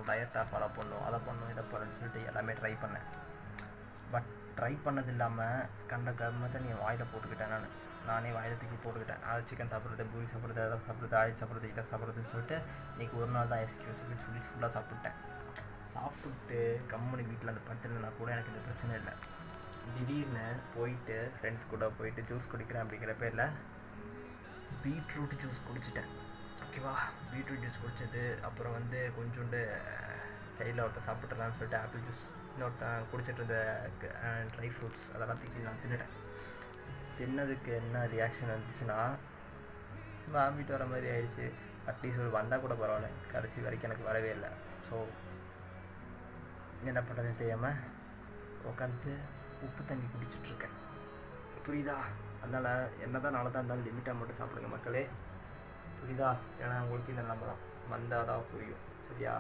டயட்டை ஃபாலோ பண்ணணும், அதை பண்ணணும், இதை பண்ணணும்னு சொல்லிட்டு எல்லாமே ட்ரை பண்ணேன். பட் ட்ரை பண்ணது இல்லாமல் கண்ட கர்மத்தை நீ வாயில் போட்டுக்கிட்டேன். நானே வாயில் தூக்கி போட்டுக்கிட்டேன். அது சிக்கன் சாப்பிட்றது, பூரி சாப்பிட்றது, அதை சாப்பிட்றது, ஆயில் சாப்பிட்றது, இதை சாப்பிட்றதுன்னு சொல்லிட்டு இன்றைக்கி ஒரு நாள் தான் எக்ஸ்கியூஸ் சொல்லி ஃபுல்லாக சாப்பிட்டேன். சாப்பிட்டு கம்முனி வீட்டில் அந்த படுத்துனா கூட எனக்கு இந்த பிரச்சனை இல்லை. திடீர்னு போயிட்டு ஃப்ரெண்ட்ஸ் கூட போயிட்டு ஜூஸ் குடிக்கிறேன் அப்படிங்கிற பேரில் பீட்ரூட் ஜூஸ் குடிச்சிட்டேன். ஓகேவா, பீட்ரூட் ஜூஸ் குடித்தது, அப்புறம் வந்து கொஞ்சோண்டு சைடில் ஒருத்தர் சாப்பிட்றலான்னு சொல்லிட்டு ஆப்பிள் ஜூஸ், இன்னொருத்தன் குடிச்சிட்டு இருந்த ட்ரை ஃப்ரூட்ஸ் அதெல்லாம் தூக்கி நான் தின்னுட்டேன். தின்னதுக்கு என்ன ரியாக்ஷன் வந்துச்சுன்னா வாமிட் வர மாதிரி ஆயிடுச்சு. அட்லீஸ்ட் ஒரு வந்தால் கூட பரவாயில்ல, கடைசி வரைக்கும் எனக்கு வரவே இல்லை. ஸோ என்ன பண்ணுறதுன்னு தெரியாமல் உட்காந்து உப்பு தண்ணி குடிச்சிட்ருக்கேன். புரியுதா? அதனால் என்ன தான் நாளை தான் இருந்தாலும் லிமிட்டாக மட்டும் சாப்பிடுங்க மக்களே, புரியுதா? ஏன்னா உங்களுக்கு இந்த நிலமை தான் வந்தால் தான் புரியும். சரியா?